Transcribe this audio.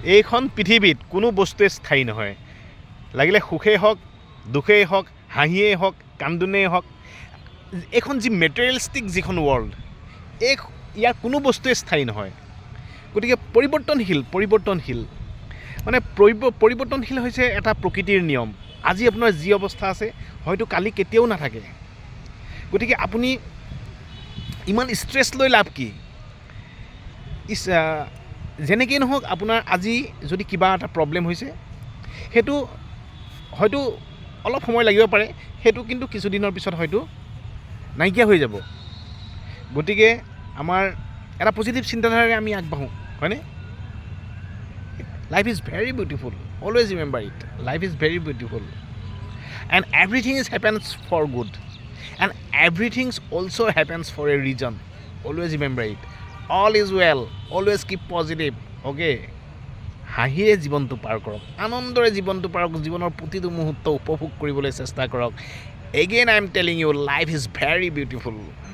এইখন পৃথিৱীত কোনো বস্তুৱে স্থায়ী নহয়। লাগিলে সুখেই হওক, দুখেই হওক, হাঁহিয়েই হওক, কান্দোনেই হওক, এইখন যি মেটেৰিয়েলিষ্টিক যিখন ৱৰ্ল্ড, ইয়াৰ কোনো বস্তুৱে স্থায়ী নহয়। গতিকে পৰিৱৰ্তনশীল মানে পৰিৱৰ্তনশীল হৈছে এটা প্ৰকৃতিৰ নিয়ম। আজি আপোনাৰ যি অৱস্থা আছে হয়তো কালি কেতিয়াও নাথাকে। গতিকে আপুনি ইমান ষ্ট্ৰেছ লৈ লাভ কি? যেনেকেই নহওক, আপোনাৰ আজি যদি কিবা এটা প্ৰব্লেম হৈছে, সেইটো হয়তো অলপ সময় লাগিব পাৰে, সেইটো কিন্তু কিছুদিনৰ পিছত হয়তো নাইকিয়া হৈ যাব। গতিকে আমাৰ এটা পজিটিভ চিন্তাধাৰাৰে আমি আগবাঢ়োঁ, হয়নে? Life is very beautiful, always remember it. Life is very beautiful and everything is happens for good and everything also' happens for a reason. Always remember it. All is well, always keep positive, okay? হাঁহিৰে জীৱনটো পাৰ কৰক, আনন্দৰে জীৱনটো পাৰ কৰক, জীৱনৰ প্ৰতিটো মুহূৰ্ত উপভোগ কৰিবলৈ চেষ্টা কৰক। Again I am telling you, life is very beautiful.